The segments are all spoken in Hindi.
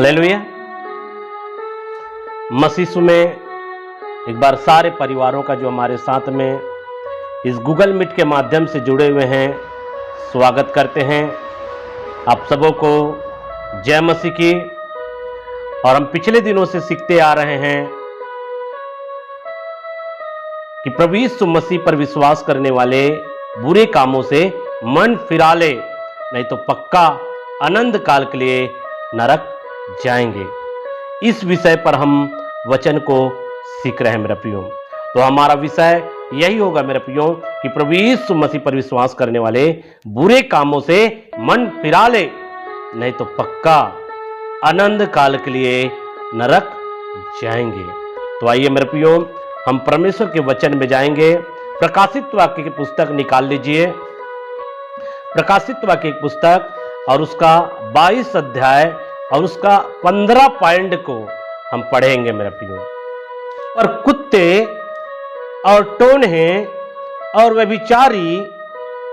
हालेलुया। मसीह में एक बार सारे परिवारों का जो हमारे साथ में इस गूगल मीट के माध्यम से जुड़े हुए हैं, स्वागत करते हैं आप सबों को। जय मसीह की। और हम पिछले दिनों से सीखते आ रहे हैं कि प्रभु यीशु मसीह पर विश्वास करने वाले बुरे कामों से मन फिरा ले, नहीं तो पक्का अनंत काल के लिए नरक जाएंगे। इस विषय पर हम वचन को सीख रहे हैं मेरे प्रियो। तो हमारा विषय यही होगा मेरे प्रियो कि प्रभु यीशु मसीह पर विश्वास करने वाले बुरे कामों से मन फिरा ले, नहीं तो पक्का अनंत काल के लिए नरक जाएंगे। तो आइए मेरे प्रियो, हम परमेश्वर के वचन में जाएंगे। प्रकाशित वाक्य की पुस्तक निकाल लीजिए। प्रकाशित वाक्य की पुस्तक और उसका 22 अध्याय और उसका 15 पॉइंट को हम पढ़ेंगे मेरे प्रियो। और कुत्ते और टोन्हे और व्यभिचारी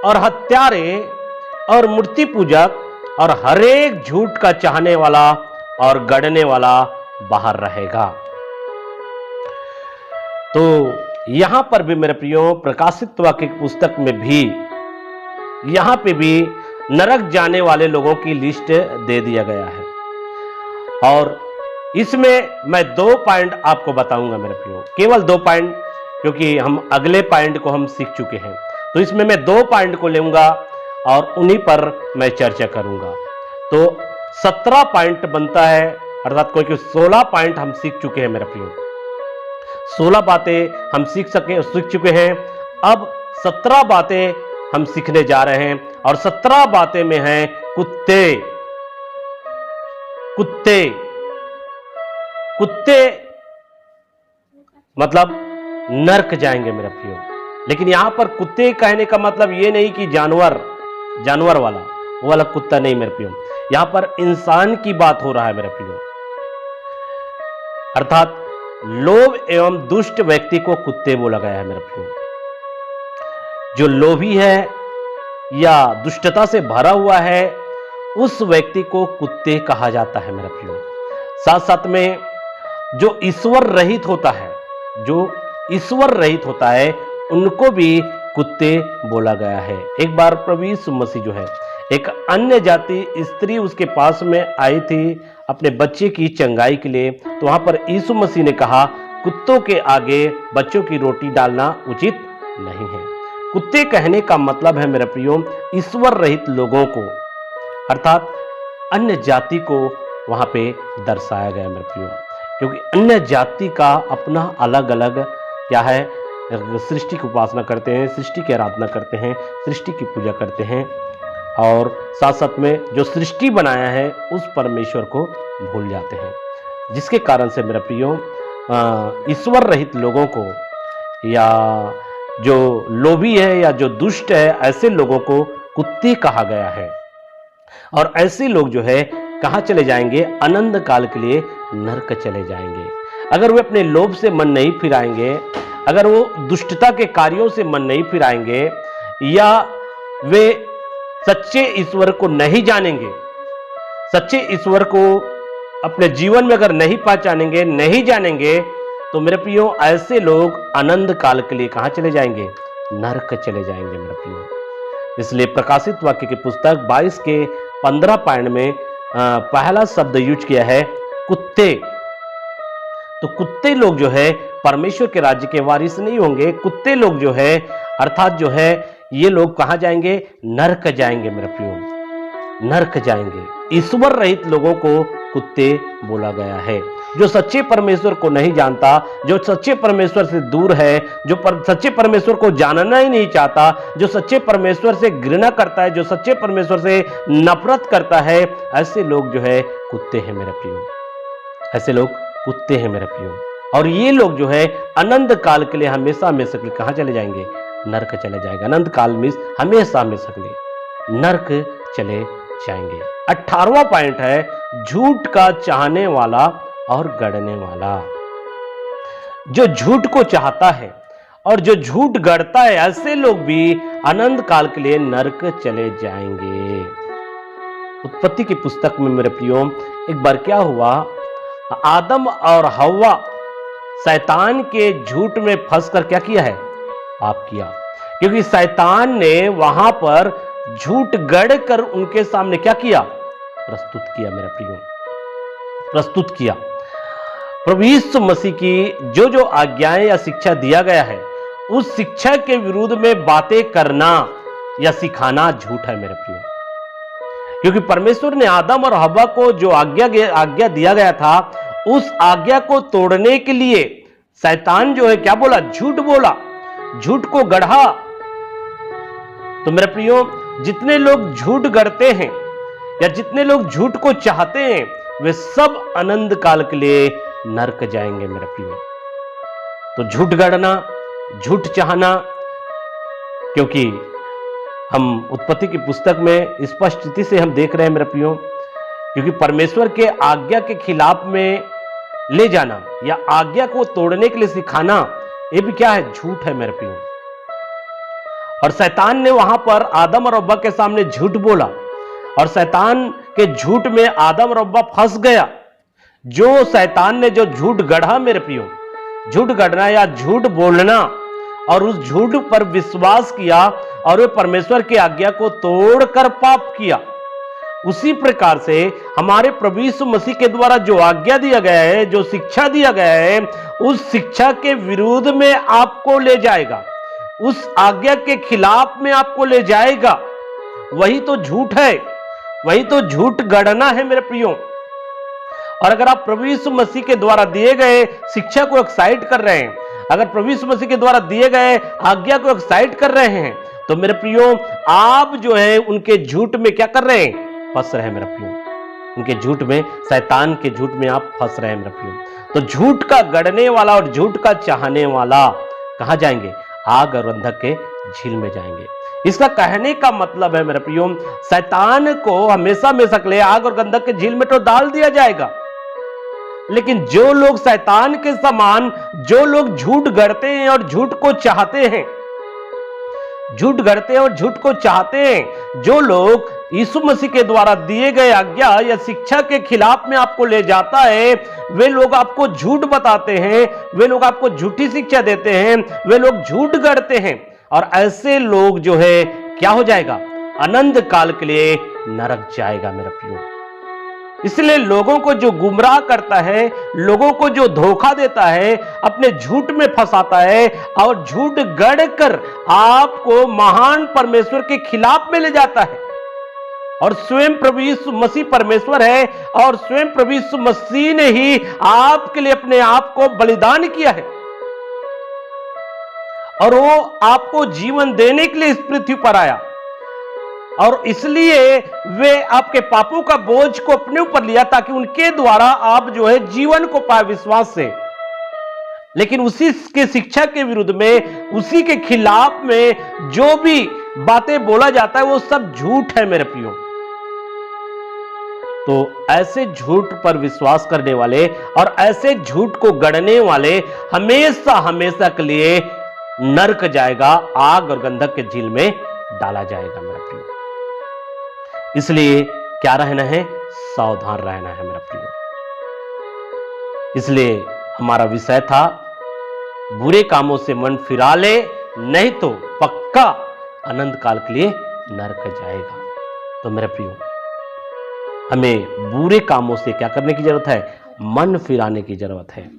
और हत्यारे और मूर्ति पूजक और हरेक झूठ का चाहने वाला और गढ़ने वाला बाहर रहेगा। तो यहां पर भी मेरे प्रियो, प्रकाशित वाक्य की पुस्तक में भी यहां पे भी नरक जाने वाले लोगों की लिस्ट दे दिया गया है। और इसमें मैं 2 पॉइंट आपको बताऊंगा मेरे प्रियो, केवल 2 पॉइंट, क्योंकि हम अगले पॉइंट को हम सीख चुके हैं। तो इसमें मैं 2 पॉइंट को लूंगा और उन्हीं पर मैं चर्चा करूंगा। तो 17 पॉइंट बनता है, अर्थात कोई 16 पॉइंट हम सीख चुके हैं मेरे प्रियो। 16 बातें हम सीख चुके हैं। अब 17 बातें हम सीखने जा रहे हैं। और 17 बातें में हैं कुत्ते। कुत्ते कुत्ते मतलब नरक जाएंगे मेरे प्रियो। लेकिन यहां पर कुत्ते कहने का मतलब यह नहीं कि जानवर वाला, वो वाला कुत्ता नहीं मेरे प्रियो। यहां पर इंसान की बात हो रहा है मेरे प्रियो। अर्थात लोभ एवं दुष्ट व्यक्ति को कुत्ते बोला गया है मेरे प्रियो। जो लोभी है या दुष्टता से भरा हुआ है, उस व्यक्ति को कुत्ते कहा जाता है मेरे प्रियो। साथ साथ में जो ईश्वर रहित होता है, उनको भी कुत्ते बोला गया है। एक बार प्रभु यीशु मसीह जो है, एक अन्य जाति स्त्री उसके पास में आई थी अपने बच्चे की चंगाई के लिए। तो वहां पर यीशु मसीह ने कहा, कुत्तों के आगे बच्चों की रोटी डालना उचित नहीं है। कुत्ते कहने का मतलब है मेरे प्रियो ईश्वर रहित लोगों को, अर्थात अन्य जाति को वहां पे दर्शाया गया मेरे प्रियो। क्योंकि अन्य जाति का अपना अलग अलग क्या है, सृष्टि की उपासना करते हैं, सृष्टि की आराधना करते हैं, सृष्टि की पूजा करते हैं, और साथ साथ में जो सृष्टि बनाया है उस परमेश्वर को भूल जाते हैं। जिसके कारण से मेरा प्रियो ईश्वर रहित लोगों को, या जो लोभी है या जो दुष्ट है, ऐसे लोगों को कुत्ते कहा गया है। और ऐसे लोग जो है कहां चले जाएंगे? अनंत काल के लिए नरक चले जाएंगे। अगर वे अपने लोभ से मन नहीं फिराएंगे, अगर वो दुष्टता के कार्यों से मन नहीं फिराएंगे, या वे सच्चे ईश्वर को नहीं जानेंगे, सच्चे ईश्वर को अपने जीवन में अगर नहीं पहचानेंगे, नहीं जानेंगे, तो मेरे प्रियो ऐसे लोग अनंत काल के लिए कहां चले जाएंगे? नरक चले जाएंगे मेरे प्रियो। इसलिए प्रकाशित वाक्य की पुस्तक 22 के 15 पॉइंट में पहला शब्द यूज किया है कुत्ते। तो कुत्ते लोग जो है परमेश्वर के राज्य के वारिस नहीं होंगे। कुत्ते लोग जो है, अर्थात जो है, ये लोग कहां जाएंगे? नरक जाएंगे मेरे प्रियो, नरक जाएंगे। ईश्वर रहित लोगों को कुत्ते बोला गया है। जो सच्चे परमेश्वर को नहीं जानता, जो सच्चे परमेश्वर से दूर है, जो सच्चे परमेश्वर को जानना ही नहीं चाहता, जो सच्चे परमेश्वर से घृणा करता है, जो सच्चे परमेश्वर से नफरत करता है, ऐसे लोग जो है कुत्ते हैं मेरे प्रियो। ऐसे लोग कुत्ते हैं मेरे प्रियो। और ये लोग जो है अनंत काल के लिए हमेशा हमेशा के लिए कहां चले जाएंगे? नरक चले जाएंगे। अनंत काल में हमेशा हमेशा के लिए नरक चले जाएंगे। 18वां पॉइंट है झूठ का चाहने वाला और गढ़ने वाला। जो झूठ को चाहता है और जो झूठ गढ़ता है, ऐसे लोग भी अनंत काल के लिए नरक चले जाएंगे। उत्पत्ति की पुस्तक में मेरे प्रियो एक बार क्या हुआ, आदम और हव्वा शैतान के झूठ में फंसकर क्या किया है, पाप किया। क्योंकि शैतान ने वहां पर झूठ गढ़कर उनके सामने क्या किया, प्रस्तुत किया मेरे प्रियो, प्रस्तुत किया। प्रभु यीशु मसीह की जो जो आज्ञाएं या शिक्षा दिया गया है, उस शिक्षा के विरुद्ध में बातें करना या सिखाना झूठ है मेरे प्रियो। क्योंकि परमेश्वर ने आदम और हव्वा को जो आज्ञा दिया गया था, उस आज्ञा को तोड़ने के लिए शैतान जो है क्या बोला, झूठ बोला, झूठ को गढ़ा। तो मेरे प्रियो, जितने लोग झूठ गढ़ते हैं या जितने लोग झूठ को चाहते हैं, वे सब अनंत काल के लिए नरक जाएंगे मेरे प्रियो। तो झूठ गढ़ना, झूठ चाहना, क्योंकि हम उत्पत्ति की पुस्तक में स्पष्टता से हम देख रहे हैं मेरे प्रियो, क्योंकि परमेश्वर के आज्ञा के खिलाफ में ले जाना या आज्ञा को तोड़ने के लिए सिखाना, ये भी क्या है, झूठ है मेरे प्रियो। और शैतान ने वहां पर आदम और हव्वा के सामने झूठ बोला, और शैतान के झूठ में आदम और हव्वा फंस गया। जो शैतान ने जो झूठ गढ़ा मेरे प्रियो, झूठ गढ़ना या झूठ बोलना, और उस झूठ पर विश्वास किया और वे परमेश्वर की आज्ञा को तोड़कर पाप किया। उसी प्रकार से हमारे प्रभु यीशु मसीह के द्वारा जो आज्ञा दिया गया है, जो शिक्षा दिया गया है, उस शिक्षा के विरोध में आपको ले जाएगा, उस आज्ञा के खिलाफ में आपको ले जाएगा। वही तो झूठ है, वही तो झूठ गढ़ना है मेरे प्रियो। और अगर आप प्रभु यीशु मसीह के द्वारा दिए गए शिक्षा को एक्साइट कर रहे हैं, अगर प्रभु यीशु मसीह के द्वारा दिए गए आज्ञा को एक्साइट कर रहे हैं, तो मेरे प्रियो आप जो है उनके झूठ में क्या कर रहे हैं, फंस रहे हैं मेरे प्रियो। उनके झूठ में, शैतान के झूठ में आप फंस रहे हैं मेरे प्रियो। तो झूठ का गढ़ने वाला और झूठ का चाहने वाला कहां जाएंगे, आग और अंधक के झील में जाएंगे। इसका कहने का मतलब है मेरे प्रियो, शैतान को हमेशा हमेशा के लिए आग और गंधक के झील में तो डाल दिया जाएगा, लेकिन जो लोग शैतान के समान, जो लोग झूठ गढ़ते हैं और झूठ को चाहते हैं, झूठ गढ़ते हैं और झूठ को चाहते हैं, जो लोग यीशु मसीह के द्वारा दिए गए आज्ञा या शिक्षा के खिलाफ में आपको ले जाता है, वे लोग आपको झूठ बताते हैं, वे लोग आपको झूठी शिक्षा देते हैं, वे लोग झूठ गढ़ते हैं, और ऐसे लोग जो है क्या हो जाएगा, अनंत काल के लिए नरक जाएगा मेरा प्रियो। इसलिए लोगों को जो गुमराह करता है, लोगों को जो धोखा देता है, अपने झूठ में फंसाता है और झूठ गढ़कर आपको महान परमेश्वर के खिलाफ में ले जाता है। और स्वयं प्रभु यीशु मसीह परमेश्वर है, और स्वयं प्रभु यीशु मसीह ने ही आपके लिए अपने आप को बलिदान किया है, और वो आपको जीवन देने के लिए इस पृथ्वी पर आया, और इसलिए वे आपके पापों का बोझ को अपने ऊपर लिया, ताकि उनके द्वारा आप जो है जीवन को पाए विश्वास से। लेकिन उसी के शिक्षा के विरुद्ध में, उसी के खिलाफ में जो भी बातें बोला जाता है, वो सब झूठ है मेरे प्रियो। तो ऐसे झूठ पर विश्वास करने वाले और ऐसे झूठ को गढ़ने वाले हमेशा हमेशा के लिए नरक जाएगा, आग और गंधक के झील में डाला जाएगा मेरा प्रियो। इसलिए क्या रहना है, सावधान रहना है मेरा प्रियो। इसलिए हमारा विषय था, बुरे कामों से मन फिरा ले, नहीं तो पक्का अनंत काल के लिए नरक जाएगा। तो मेरे प्रियो, हमें बुरे कामों से क्या करने की जरूरत है, मन फिराने की जरूरत है।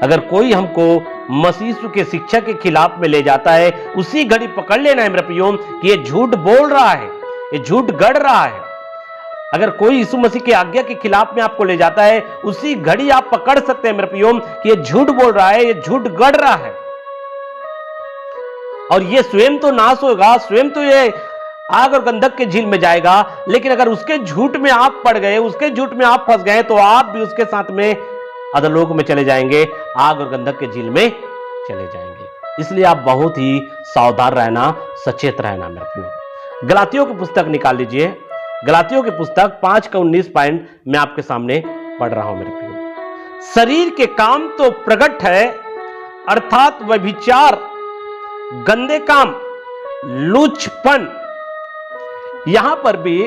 अगर कोई हमको मसीह के शिक्षा के खिलाफ में ले जाता है, उसी घड़ी पकड़ लेना है मेरे प्रियो कि ये झूठ बोल रहा है, ये झूठ गढ़ रहा है। अगर कोई यीशु मसीह की आज्ञा के खिलाफ में आपको ले जाता है, उसी घड़ी आप पकड़ सकते हैं मेरे प्रियो कि ये झूठ बोल रहा है, ये झूठ गढ़ रहा है, और ये स्वयं तो नाश होगा, स्वयं तो ये आग और गंधक के झील में जाएगा। लेकिन अगर उसके झूठ में आप पड़ गए, उसके झूठ में आप फंस गए, तो आप भी उसके साथ में अधोलोक में चले जाएंगे, आग और गंधक के झील में चले जाएंगे। इसलिए आप बहुत ही सावधान रहना, सचेत रहना मेरे प्रियो। गलातियों की पुस्तक निकाल लीजिए, गलातियों की पुस्तक 5 का 19 पॉइंट मैं आपके सामने पढ़ रहा हूं मेरे प्रियो। शरीर के काम तो प्रकट है, अर्थात व्यभिचार, गंदे काम, लुचपन। यहां पर भी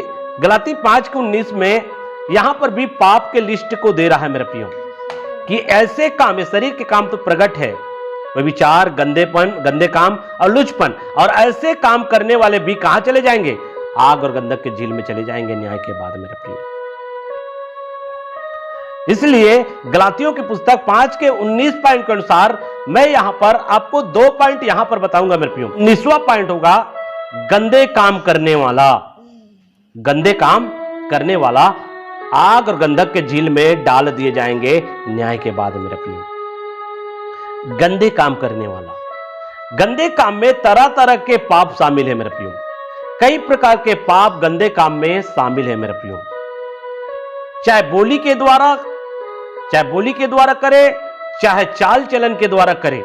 गलाती 5:19 में यहां पर भी पाप के लिस्ट को दे रहा है मेरे प्रियो, कि ऐसे काम, शरीर के काम तो प्रकट है, विचार, गंदेपन, गंदे काम और लुचपन, और ऐसे काम करने वाले भी कहां चले जाएंगे? आग और गंधक के झील में चले जाएंगे न्याय के बाद मेरे प्रियो। इसलिए गलातियों की पुस्तक 5:19 पॉइंट के अनुसार मैं यहां पर आपको 2 पॉइंट यहां पर बताऊंगा मेरे प्रियो। 19वां पॉइंट होगा गंदे काम करने वाला। गंदे काम करने वाला आग और गंधक के झील में डाल दिए जाएंगे न्याय के बाद मेरे प्रियो। गंदे काम करने वाला, गंदे काम में तरह तरह के पाप शामिल है मेरे प्रियो। कई प्रकार के पाप गंदे काम में शामिल है मेरे प्रियो। चाहे बोली के द्वारा करे, चाहे चाल चलन के द्वारा करे।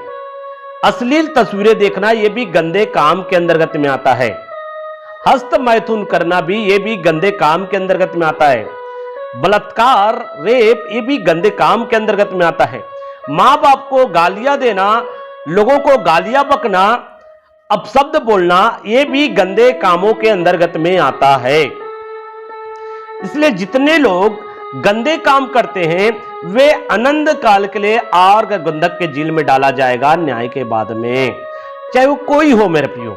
अश्लील तस्वीरें देखना यह भी गंदे काम के अंतर्गत में आता है। हस्त मैथुन करना भी यह भी गंदे काम के अंतर्गत में आता है। बलात्कार, रेप, ये भी गंदे काम के अंतर्गत में आता है। मां बाप को गालियां देना, लोगों को गालियां बकना, अपशब्द बोलना, ये भी गंदे कामों के अंतर्गत में आता है। इसलिए जितने लोग गंदे काम करते हैं वे अनंत काल के लिए आग और गंधक के झील में डाला जाएगा न्याय के बाद में, चाहे वो कोई हो मेरे प्रियो।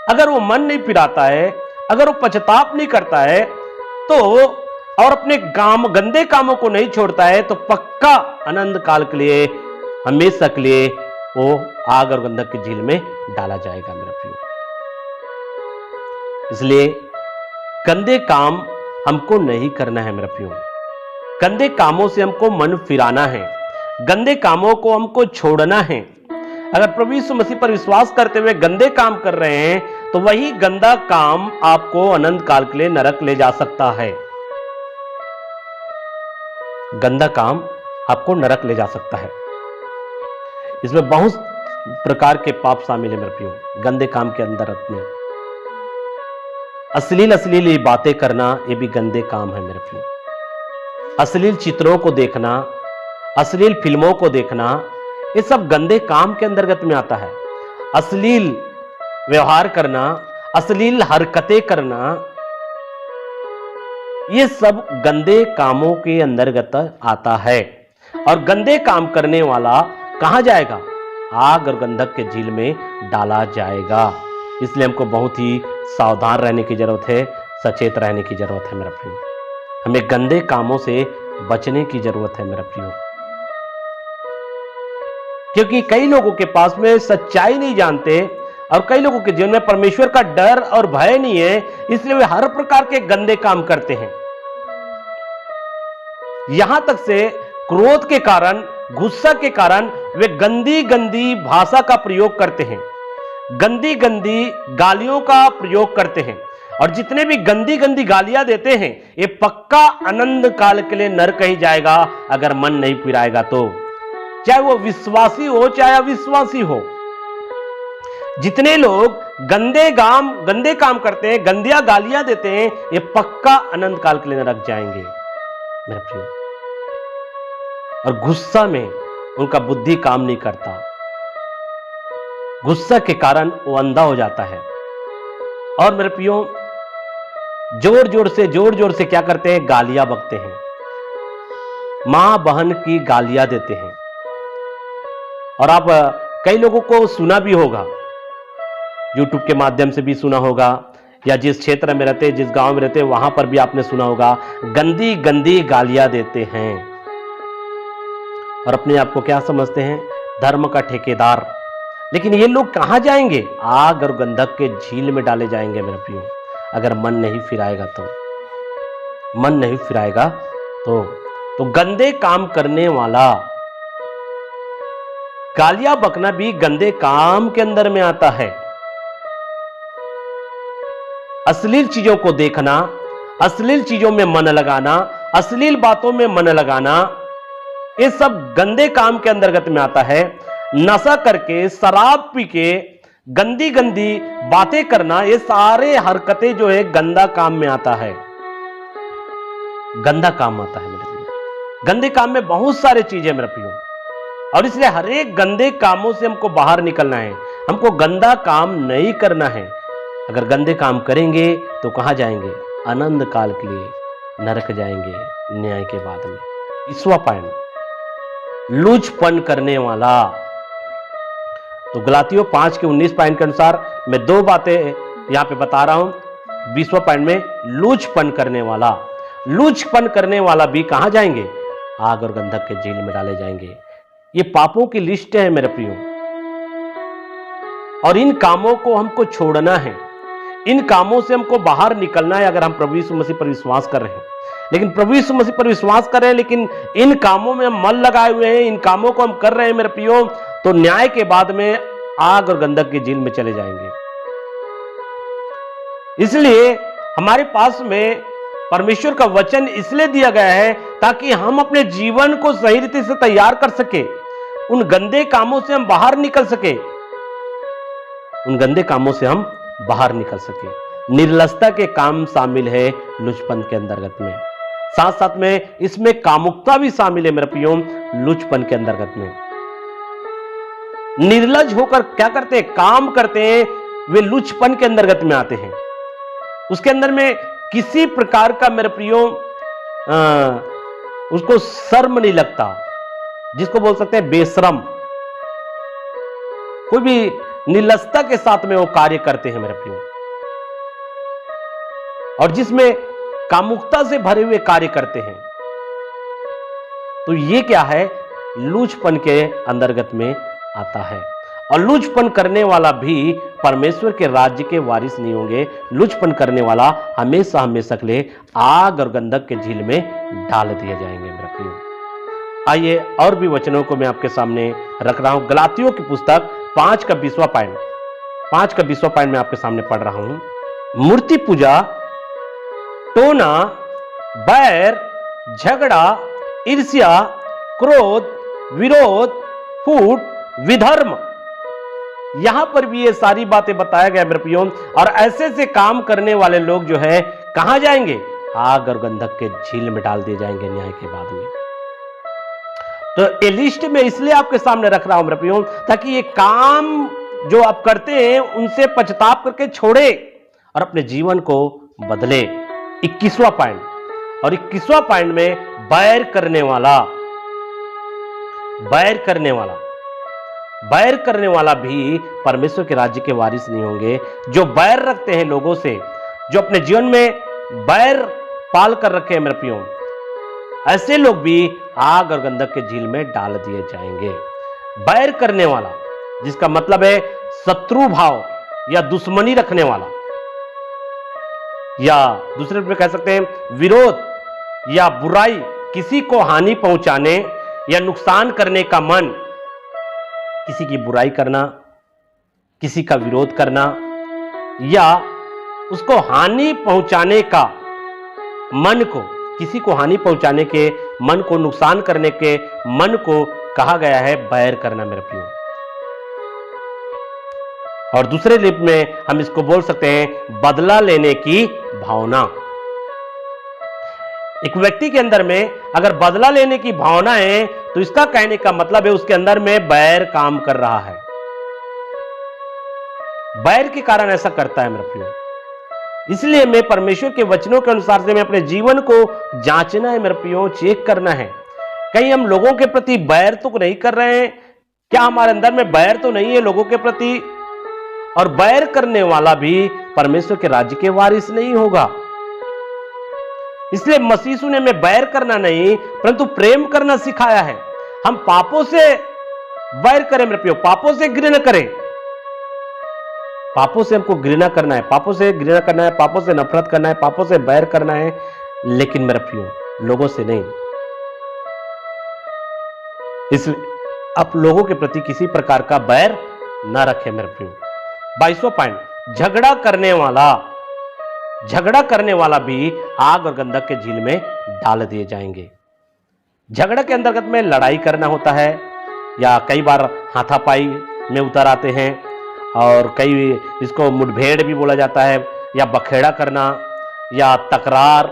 अगर वो मन नहीं फिराता है, अगर वो पश्चाताप नहीं करता है तो, और अपने गंदे कामों को नहीं छोड़ता है, तो पक्का अनंत काल के लिए, हमेशा के लिए वो आग और गंधक की झील में डाला जाएगा मेरे प्रियो। इसलिए गंदे काम हमको नहीं करना है मेरे प्रियो। गंदे कामों से हमको मन फिराना है, गंदे कामों को हमको छोड़ना है। अगर प्रभु यीशु मसीह पर विश्वास करते हुए गंदे काम कर रहे हैं तो वही गंदा काम आपको अनंत काल के लिए नरक ले जा सकता है। गंदा काम आपको नरक ले जा सकता है। इसमें बहुत प्रकार के पाप शामिल है मेरे प्रियो। गंदे काम के अंदर में अश्लील बातें करना, ये भी गंदे काम है मेरे प्रियो। अश्लील चित्रों को देखना, अश्लील फिल्मों को देखना, ये सब गंदे काम के अंतर्गत में आता है। अश्लील व्यवहार करना, अश्लील हरकतें करना, ये सब गंदे कामों के अंतर्गत आता है। और गंदे काम करने वाला कहां जाएगा? आग और गंधक के झील में डाला जाएगा। इसलिए हमको बहुत ही सावधान रहने की जरूरत है, सचेत रहने की जरूरत है मेरा प्रियो। हमें गंदे कामों से बचने की जरूरत है मेरा प्रियो, क्योंकि कई लोगों के पास में सच्चाई नहीं जानते और कई लोगों के जीवन में परमेश्वर का डर और भय नहीं है, इसलिए वे हर प्रकार के गंदे काम करते हैं। यहां तक से क्रोध के कारण, गुस्सा के कारण वे गंदी गंदी भाषा का प्रयोग करते हैं, गंदी गंदी गालियों का प्रयोग करते हैं। और जितने भी गंदी गंदी गालियां देते हैं ये पक्का अनंत काल के लिए नरक ही जाएगा अगर मन नहीं फिराएगा तो, चाहे वो विश्वासी हो चाहे अविश्वासी हो। जितने लोग गंदे काम करते हैं, गंदिया गालियां देते हैं, ये पक्का अनंत काल के लिए नरक जाएंगे मेरे प्रियो। और गुस्सा में उनका बुद्धि काम नहीं करता, गुस्सा के कारण वो अंधा हो जाता है। और मेरे प्रियो जोर जोर से क्या करते हैं? गालियां बकते हैं, मां बहन की गालियां देते हैं। और आप कई लोगों को सुना भी होगा, यूट्यूब के माध्यम से भी सुना होगा, या जिस क्षेत्र में रहते, जिस गांव में रहते, वहां पर भी आपने सुना होगा, गंदी गंदी गालियां देते हैं। और अपने आप को क्या समझते हैं? धर्म का ठेकेदार। लेकिन ये लोग कहां जाएंगे? आग और गंधक के झील में डाले जाएंगे मेरे प्रियो, अगर मन नहीं फिराएगा तो। मन नहीं फिराएगा तो गंदे काम करने वाला, गालियां बकना भी गंदे काम के अंदर में आता है। अश्लील चीजों को देखना, अश्लील चीजों में मन लगाना, अश्लील बातों में मन लगाना, ये सब गंदे काम के अंतर्गत में आता है। नशा करके, शराब पी के गंदी गंदी बातें करना, ये सारे हरकतें जो है गंदा काम में आता है, गंदा काम आता है मेरे प्रियो। गंदे काम में बहुत सारे चीजें मेरे प्रियो, और इसलिए हर एक गंदे कामों से हमको बाहर निकलना है। हमको गंदा काम नहीं करना है। अगर गंदे काम करेंगे तो कहाँ जाएंगे? अनंत काल के लिए नरक जाएंगे न्याय के बाद में। 20वां पॉइंट, लूचपन करने वाला। तो गलातियों 5 के 19 पॉइंट के अनुसार मैं 2 बातें यहां पे बता रहा हूं। 20वां पॉइंट में लूचपन करने वाला, लूचपन करने वाला भी कहां जाएंगे? आग और गंधक के जेल में डाले जाएंगे। ये पापों की लिस्ट है मेरे प्रियो, और इन कामों को हमको छोड़ना है, इन कामों से हमको बाहर निकलना है अगर हम प्रभु यीशु मसीह पर विश्वास कर रहे हैं। लेकिन प्रभु यीशु मसीह पर विश्वास कर रहे हैं लेकिन इन कामों में हम मन लगाए हुए हैं, इन कामों को हम कर रहे हैं मेरे प्रियो, तो न्याय के बाद में आग और गंधक की जेल में चले जाएंगे। इसलिए हमारे पास में परमेश्वर का वचन इसलिए दिया गया है ताकि हम अपने जीवन को सही रीति से तैयार कर सके, उन गंदे कामों से हम बाहर निकल सके, उन गंदे कामों से हम बाहर निकल सके। निर्लसता के काम शामिल है लुचपन के अंतर्गत में, साथ साथ में इसमें कामुकता भी शामिल है मेरे प्रियो लुचपन के अंतर्गत में। निर्लज होकर क्या करते हैं? काम करते हैं, वे लुचपन के अंतर्गत में आते हैं। उसके अंदर में किसी प्रकार का मेरे प्रियो उसको शर्म नहीं लगता, जिसको बोल सकते हैं बेशरम। कोई भी निर्लजता के साथ में वो कार्य करते हैं मेरे प्रियो, और जिसमें कामुकता से भरे हुए कार्य करते हैं। तो ये क्या है? लूचपन के अंतर्गत में आता है। और लूचपन करने वाला भी परमेश्वर के राज्य के वारिस नहीं होंगे। लूचपन करने वाला हमेशा हमेशा के लिए आग और गंधक के झील में डाल दिए जाएंगे मेरे प्रियो। आइए और भी वचनों को मैं आपके सामने रख रहा हूं। गलातियों की पुस्तक 5 का 20वां पॉइंट मैं आपके सामने पढ़ रहा हूं। मूर्ति पूजा, टोना, बैर, झगड़ा, ईर्ष्या, क्रोध, विरोध, फूट, विधर्म, यहां पर भी ये सारी बातें बताया गया मेरे प्रियो। और ऐसे से काम करने वाले लोग जो है कहां जाएंगे? आग और गंधक के झील में डाल दिए जाएंगे न्याय के बाद में। तो ये लिस्ट में इसलिए आपके सामने रख रहा हूं मेरे प्रियो, ताकि ये काम जो आप करते हैं उनसे पछताप करके छोड़े और अपने जीवन को बदले। 21वां पॉइंट, और 21वां पॉइंट में बैर करने वाला, बैर करने वाला, बैर करने वाला भी परमेश्वर के राज्य के वारिस नहीं होंगे। जो बैर रखते हैं लोगों से, जो अपने जीवन में बैर पाल कर रखे हैं मेरे प्रियो, ऐसे लोग भी आग और गंधक के झील में डाल दिए जाएंगे। बैर करने वाला, जिसका मतलब है शत्रु भाव या दुश्मनी रखने वाला, या दूसरे रूप में कह सकते हैं विरोध या बुराई, किसी को हानि पहुंचाने या नुकसान करने का मन, किसी की बुराई करना, किसी का विरोध करना, या उसको हानि पहुंचाने का मन को, किसी को हानि पहुंचाने के मन को, नुकसान करने के मन को कहा गया है बैर करना मेरे प्रियो। और दूसरे लिप में हम इसको बोल सकते हैं बदला लेने की भावना। एक व्यक्ति के अंदर में अगर बदला लेने की भावना है तो इसका कहने का मतलब है उसके अंदर में बैर काम कर रहा है। बैर के कारण ऐसा करता है मेरे प्रियो। इसलिए मैं परमेश्वर के वचनों के अनुसार से मैं अपने जीवन को जांचना है मेरे प्रियो, चेक करना है। कहीं हम लोगों के प्रति बैर तो नहीं कर रहे हैं? क्या हमारे अंदर में बैर तो नहीं है लोगों के प्रति? और बैर करने वाला भी परमेश्वर के राज्य के वारिस नहीं होगा। इसलिए मसीह यीशु ने हमें बैर करना नहीं परंतु प्रेम करना सिखाया है। हम पापों से बैर करें मेरे प्रियो, पापों से घृणा करें। पापों से हमको घृणा करना है, पापों से घृणा करना है, पापों से नफरत करना है, पापों से बैर करना है, लेकिन मेरे प्रियो लोगों से नहीं। इसलिए आप लोगों के प्रति किसी प्रकार का बैर ना रखें मेरे प्रियो। 22वां पॉइंट, झगड़ा करने वाला, झगड़ा करने वाला भी आग और गंधक के झील में डाल दिए जाएंगे। झगड़ा के अंतर्गत में लड़ाई करना होता है, या कई बार हाथापाई में उतर आते हैं, और कई इसको मुठभेड़ भी बोला जाता है, या बखेड़ा करना, या तकरार,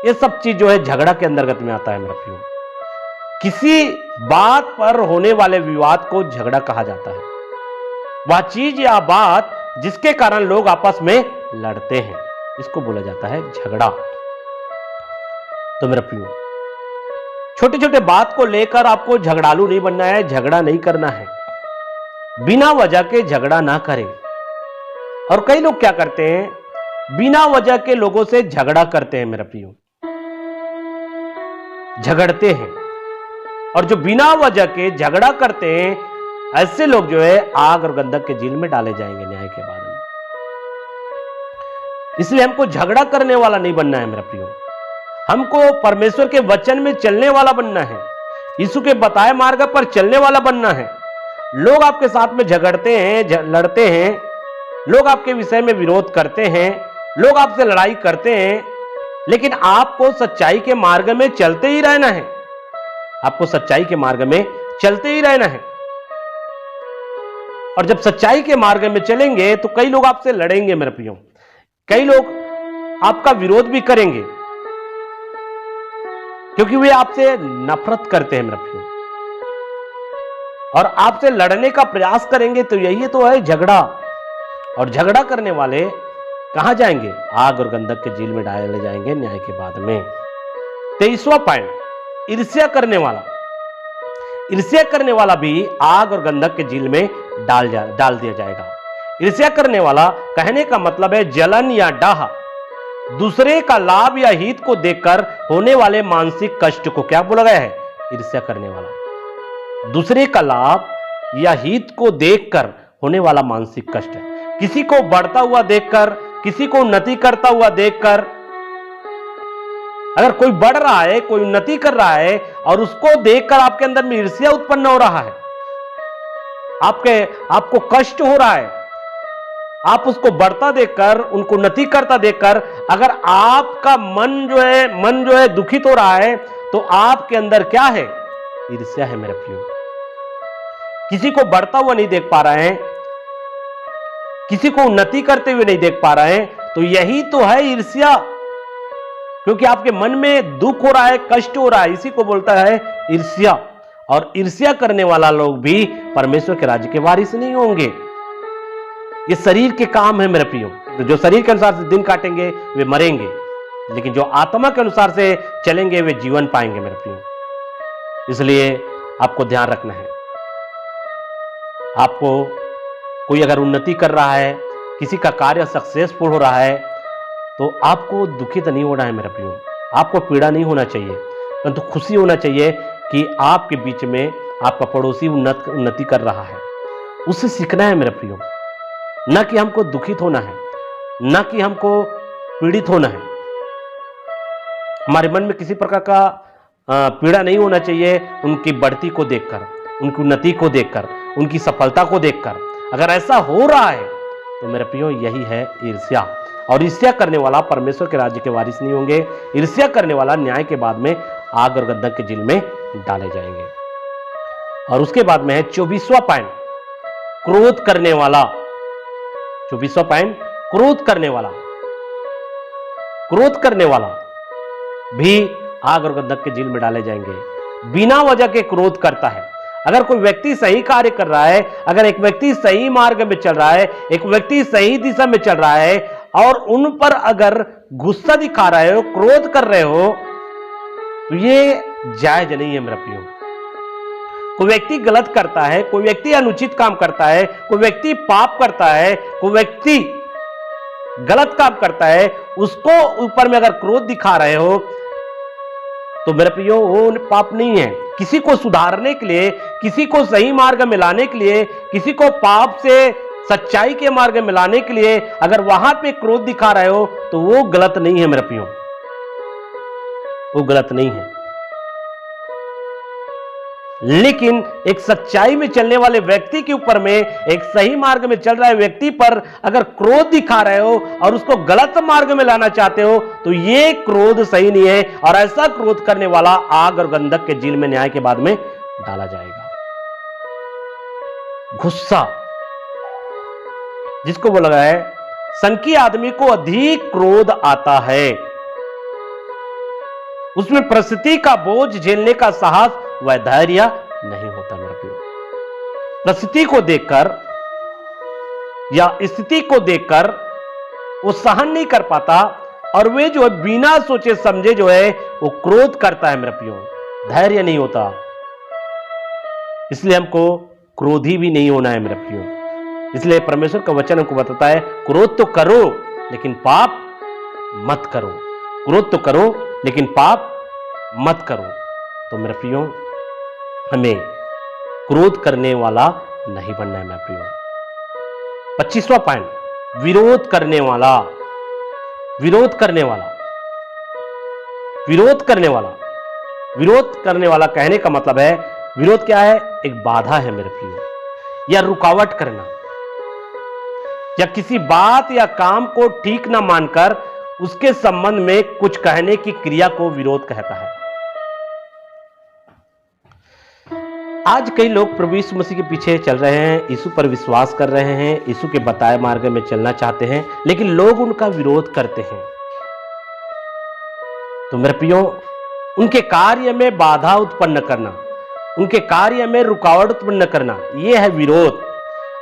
ये सब चीज जो है झगड़ा के अंतर्गत में आता है मेरा प्रियो। किसी बात पर होने वाले विवाद को झगड़ा कहा जाता है। वह चीज या बात जिसके कारण लोग आपस में लड़ते हैं, इसको बोला जाता है झगड़ा। तो मेरे प्रियो, छोटे छोटे बात को लेकर आपको झगड़ालू नहीं बनना है, झगड़ा नहीं करना है, बिना वजह के झगड़ा ना करें। और कई लोग क्या करते हैं, बिना वजह के लोगों से झगड़ा करते हैं मेरे प्रियो, झगड़ते हैं। और जो बिना वजह के झगड़ा करते हैं, ऐसे लोग जो है आग और गंधक के जेल में डाले जाएंगे न्याय के बाद में। इसलिए हमको झगड़ा करने वाला नहीं बनना है मेरा प्रियो, हमको परमेश्वर के वचन में चलने वाला बनना है, यीशु के बताए मार्ग पर चलने वाला बनना है। लोग आपके साथ में झगड़ते हैं, लड़ते हैं, लोग आपके विषय में विरोध करते हैं, लोग आपसे लड़ाई करते हैं, लेकिन आपको सच्चाई के मार्ग में चलते ही रहना है, आपको सच्चाई के मार्ग में चलते ही रहना है। और जब सच्चाई के मार्ग में चलेंगे तो कई लोग आपसे लड़ेंगे मेरे प्रियो, कई लोग आपका विरोध भी करेंगे, क्योंकि वे आपसे नफरत करते हैं मेरे प्रियो, और आपसे लड़ने का प्रयास करेंगे। तो यही तो है झगड़ा। और झगड़ा करने वाले कहां जाएंगे, आग और गंधक के जेल में डाले जाएंगे न्याय के बाद में। 23वां पॉइंट, ईर्ष्या करने वाला। ईर्ष्या करने वाला भी आग और गंधक के जेल में डाल दिया जाएगा। ईर्ष्या करने वाला कहने का मतलब है जलन या डाह, दूसरे का लाभ या हित को देखकर होने वाले मानसिक कष्ट को क्या बोला गया है, ईर्ष्या करने वाला। दूसरे का लाभ या हित को देखकर होने वाला मानसिक कष्ट है। किसी को बढ़ता हुआ देखकर, किसी को उन्नति करता हुआ देखकर, अगर कोई बढ़ रहा है, कोई उन्नति कर रहा है और उसको देखकर आपके अंदर में ईर्ष्या उत्पन्न हो रहा है, आपको कष्ट हो रहा है, आप उसको बढ़ता देखकर, उनको उन्नति करता देखकर अगर आपका मन जो है दुखित हो रहा है, तो आपके अंदर क्या है, ईर्ष्या है मेरे प्रियो। किसी को बढ़ता हुआ नहीं देख पा रहे हैं, किसी को उन्नति करते हुए नहीं देख पा रहे हैं, तो यही तो है ईर्ष्या, क्योंकि आपके मन में दुख हो रहा है, कष्ट हो रहा है, इसी को बोलता है ईर्ष्या। और ईर्ष्या करने वाला लोग भी परमेश्वर के राज्य के वारिस नहीं होंगे। ये शरीर के काम है मेरे प्रियो, जो शरीर के अनुसार से दिन काटेंगे वे मरेंगे, लेकिन जो आत्मा के अनुसार से चलेंगे वे जीवन पाएंगे मेरे प्रियो। इसलिए आपको ध्यान रखना है, आपको कोई अगर उन्नति कर रहा है, किसी का कार्य सक्सेसफुल हो रहा है, तो आपको दुखित नहीं होना है मेरे प्रियो, आपको पीड़ा नहीं होना चाहिए, परंतु खुशी होना चाहिए कि आपके बीच में आपका पड़ोसी उन्नति कर रहा है। उससे सीखना है मेरे प्रियो, न कि हमको दुखित होना है, न कि हमको पीड़ित होना है। हमारे मन में किसी प्रकार का पीड़ा नहीं होना चाहिए उनकी बढ़ती को देखकर, उनकी उन्नति को देखकर, उनकी सफलता को देखकर। अगर ऐसा हो रहा है तो मेरे प्रियो यही है ईर्ष्या। और ईर्ष्या करने वाला परमेश्वर के राज्य के वारिस नहीं होंगे। ईर्ष्या करने वाला न्याय के बाद में आग और गंधक के जेल में डाले जाएंगे। और उसके बाद में है 24वां पॉइंट, क्रोध करने वाला। 24वां पॉइंट, क्रोध करने वाला। क्रोध करने वाला भी आग और गंधक के जेल में डाले जाएंगे। बिना वजह के क्रोध करता है। अगर कोई व्यक्ति सही कार्य कर रहा है, अगर एक व्यक्ति सही मार्ग में चल रहा है, एक व्यक्ति सही दिशा में चल रहा है और उन पर अगर गुस्सा दिखा रहे हो, क्रोध कर रहे हो, तो ये जायज नहीं है मेरा प्रियो। कोई व्यक्ति गलत करता है, कोई व्यक्ति अनुचित काम करता है, कोई व्यक्ति पाप करता है, कोई व्यक्ति गलत काम करता है, उसको ऊपर में अगर क्रोध दिखा रहे हो तो मेरे प्रियो वो पाप नहीं है। किसी को सुधारने के लिए, किसी को सही मार्ग में लाने के लिए, किसी को पाप से सच्चाई के मार्ग में लाने के लिए अगर वहां पे क्रोध दिखा रहे हो तो वो गलत नहीं है मेरे प्रियो, वो गलत नहीं है। लेकिन एक सच्चाई में चलने वाले व्यक्ति के ऊपर में, एक सही मार्ग में चल रहे व्यक्ति पर अगर क्रोध दिखा रहे हो और उसको गलत मार्ग में लाना चाहते हो तो ये क्रोध सही नहीं है। और ऐसा क्रोध करने वाला आग और गंधक के जेल में न्याय के बाद में डाला जाएगा। गुस्सा, जिसको बोला गया है, संकी आदमी को अधिक क्रोध आता है, उसमें परिस्थिति का बोझ झेलने का साहस वह धैर्य नहीं होता मेरा प्रियो। परिस्थिति को देखकर या स्थिति को देखकर वो सहन नहीं कर पाता और वे जो है बिना सोचे समझे जो है वो क्रोध करता है मेरे प्रियो, धैर्य नहीं होता। इसलिए हमको क्रोधी भी नहीं होना है मेरे प्रियो। इसलिए परमेश्वर का वचन हमको बताता है क्रोध तो करो लेकिन पाप मत करो, क्रोध तो करो लेकिन पाप मत करो। तो मेरे प्रियो हमें क्रोध करने वाला नहीं बनना है मेरे प्रियो। 25वां पॉइंट, विरोध करने वाला। विरोध करने वाला, विरोध करने वाला, विरोध करने वाला कहने का मतलब है विरोध क्या है? एक बाधा है मेरे प्रियो, या रुकावट करना, या किसी बात या काम को ठीक ना मानकर उसके संबंध में कुछ कहने की क्रिया को विरोध कहता है। आज कई लोग प्रभु यीशु मसीह के पीछे चल रहे हैं, यीशु पर विश्वास कर रहे हैं, यीशु के बताए मार्ग में चलना चाहते हैं, लेकिन लोग उनका विरोध करते हैं। तो मेरे प्रियो, उनके कार्य में बाधा उत्पन्न करना, उनके कार्य में रुकावट उत्पन्न करना, यह है विरोध।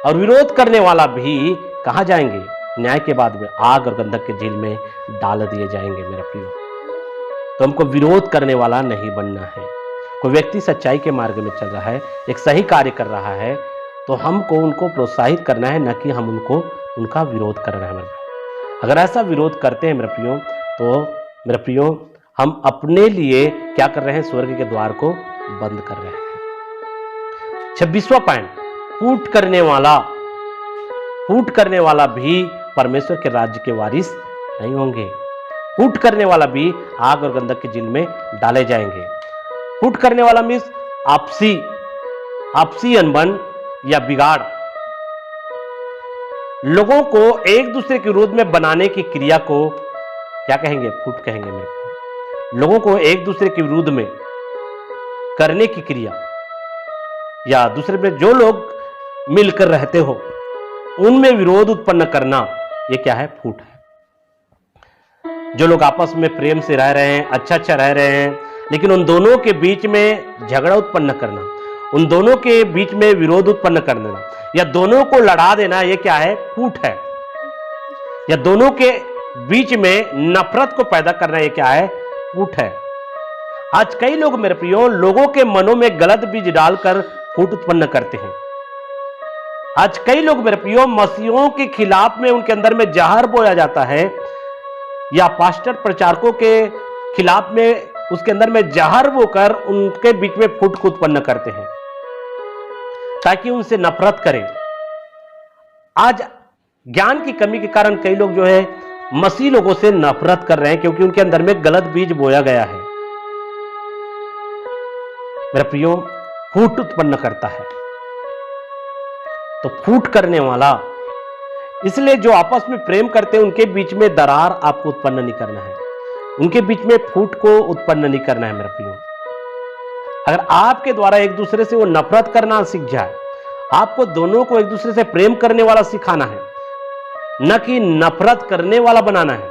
और विरोध करने वाला भी कहां जाएंगे? न्याय के बाद में आग और गंधक के झील में डाल दिए जाएंगे मेरे प्रियो। तो हमको विरोध करने वाला नहीं बनना है। कोई व्यक्ति सच्चाई के मार्ग में चल रहा है, एक सही कार्य कर रहा है, तो हमको उनको प्रोत्साहित करना है, न कि हम उनका विरोध कर रहे हैं मेरे प्रियो। अगर ऐसा विरोध करते हैं मेरे प्रियो, तो मेरे प्रियो हम अपने लिए क्या कर रहे हैं? स्वर्ग के द्वार को बंद कर रहे हैं। 26वां पॉइंट, फूट करने वाला। फूट करने वाला भी परमेश्वर के राज्य के वारिस नहीं होंगे। फूट करने वाला भी आग और गंधक के झील में डाले जाएंगे। फूट करने वाला मीन्स आपसी अनबन या बिगाड़, लोगों को एक दूसरे के विरोध में बनाने की क्रिया को क्या कहेंगे? फूट कहेंगे मेरे को। लोगों को एक दूसरे के विरुद्ध में करने की क्रिया, या दूसरे में जो लोग मिलकर रहते हो उनमें विरोध उत्पन्न करना, ये क्या है? फूट है। जो लोग आपस में प्रेम से रह रहे हैं, अच्छा रह रहे हैं, लेकिन उन दोनों के बीच में झगड़ा उत्पन्न करना, उन दोनों के बीच में विरोध उत्पन्न कर देना, या दोनों को लड़ा देना, ये क्या है? फूट है। या दोनों के बीच में नफरत को पैदा करना, ये क्या है? फूट है। आज कई लोग मेरे प्रियो लोगों के मनों में गलत बीज डालकर फूट उत्पन्न करते हैं। आज कई लोग मेरे प्रियो मसीहों के खिलाफ में उनके अंदर में जहर बोया जाता है, या पास्टर प्रचारकों के खिलाफ में उसके अंदर में जहर बोकर उनके बीच में फूट को उत्पन्न करते हैं ताकि उनसे नफरत करें। आज ज्ञान की कमी के कारण कई लोग जो है मसीह लोगों से नफरत कर रहे हैं, क्योंकि उनके अंदर में गलत बीज बोया गया है। मेरे प्रियो, फूट उत्पन्न करता है। तो फूट करने वाला, इसलिए जो आपस में प्रेम करते हैं उनके बीच में दरार आपको उत्पन्न नहीं करना है, उनके बीच में फूट को उत्पन्न नहीं करना है मेरे प्रियो। अगर आपके द्वारा एक दूसरे से वो नफरत करना सीख जाए, आपको दोनों को एक दूसरे से प्रेम करने वाला सिखाना है, न कि नफरत करने वाला बनाना है।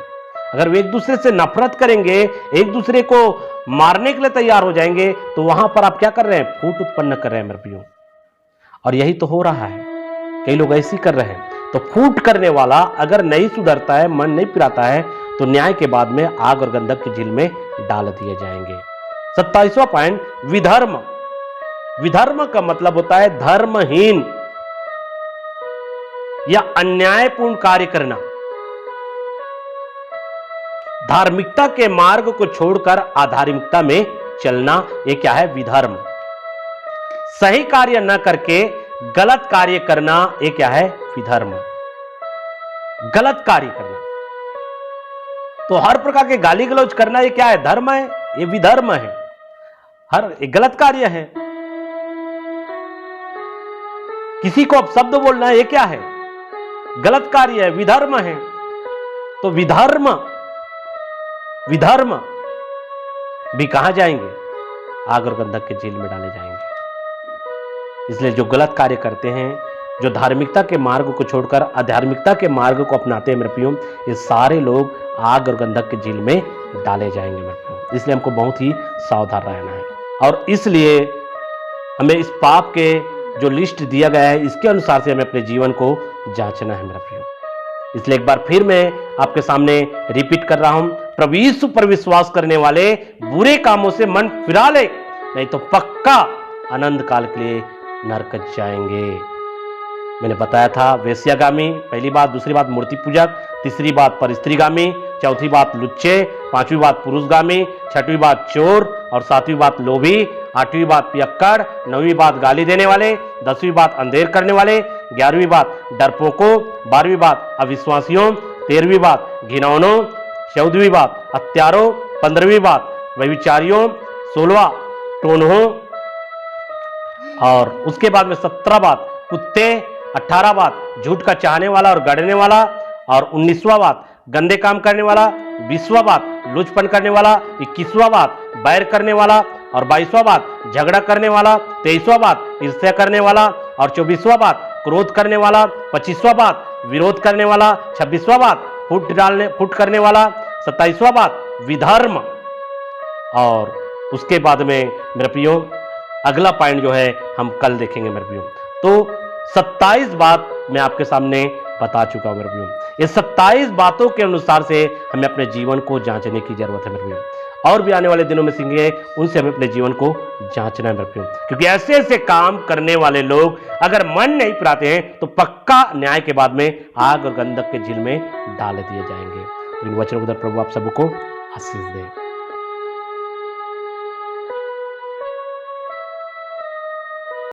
अगर वे एक दूसरे से नफरत करेंगे, एक दूसरे को मारने के लिए तैयार हो जाएंगे, तो वहां पर आप क्या कर रहे हैं? फूट उत्पन्न कर रहे हैं मेरे प्रियो। और यही तो हो रहा है, कई लोग ऐसी कर रहे हैं। तो फूट करने वाला अगर नहीं सुधरता है, मन नहीं पिराता है, तो न्याय के बाद में आग और गंधक की झील में डाल दिए जाएंगे। 27वां पॉइंट, विधर्म। विधर्म का मतलब होता है धर्महीन या अन्यायपूर्ण कार्य करना। धार्मिकता के मार्ग को छोड़कर अधार्मिकता में चलना, यह क्या है? विधर्म। सही कार्य न करके गलत कार्य करना, यह क्या है? विधर्म। गलत कार्य करना, तो हर प्रकार के गाली गलौज करना, ये क्या है? धर्म है, ये विधर्म है। हर एक गलत कार्य है। किसी को अपशब्द बोलना, ये क्या है? गलत कार्य है, विधर्म है। तो विधर्म भी कहां जाएंगे? आग और गंधक के झील में डाले जाएंगे। इसलिए जो गलत कार्य करते हैं, जो धार्मिकता के मार्ग को छोड़कर अधार्मिकता के मार्ग को अपनाते हैं मेरे प्रियो, ये सारे लोग आग और गंधक के झील में डाले जाएंगे मेरे प्रियो। इसलिए हमको बहुत ही सावधान रहना है, और इसलिए हमें इस पाप के जो लिस्ट दिया गया है इसके अनुसार से हमें अपने जीवन को जांचना है मेरा प्रियो। इसलिए एक बार फिर मैं आपके सामने रिपीट कर रहा हूं, प्रभु यीशु पर विश्वास करने वाले बुरे कामों से मन फिरा ले, नहीं तो पक्का अनंत काल के लिए नरक जाएंगे। मैंने बताया था वेश्यागामी पहली बात, दूसरी बात मूर्ति पूजक, तीसरी बात परस्त्रीगामी, चौथी बात लुच्चे, पांचवी बात पुरुषगामी, छठवीं बात चोर और सातवीं बात लोभी, आठवीं बात पियक्कड़, नौवीं बात गाली देने वाले, 10वीं बात अंधेर करने वाले, 11वीं बात डरपोकों, 12वीं बात अविश्वासियों, 13वीं बात घिनौनों, 14वीं बात हत्यारों, 15वीं बात व्यभिचारियों, 16वां टोनहों और उसके बाद में 17 बात कुत्ते, 18 बात झूठ का चाहने वाला और गढ़ने वाला और 19वां बात गंदे काम करने वाला, 20वां बात लुचपन करने वाला, 21वां बात बैर करने वाला और 22वां बात झगड़ा करने वाला, 23वां बात ईर्ष्या करने वाला और 24वां बात क्रोध करने वाला, 25वां बात विरोध करने वाला, 26वां बात फूट करने वाला, 27वां बात विधर्म और उसके बाद में मेरे प्रियो अगला पॉइंट जो है हम कल देखेंगे मेरे प्रियो। तो 27 बात मैं आपके सामने बता चुका हूं मेरे प्रियो। ये 27 बातों के अनुसार से हमें अपने जीवन को जांचने की जरूरत है मेरे प्रियो, और भी आने वाले दिनों में सीखेंगे उनसे हमें अपने जीवन को जांचना है मेरे प्रियो, क्योंकि ऐसे ऐसे काम करने वाले लोग अगर मन नहीं फिराते हैं तो पक्का न्याय के बाद में आग और गंधक के झील में डाल दिए जाएंगे। तो इन वचनों को प्रभु आप सबको आशीष दे।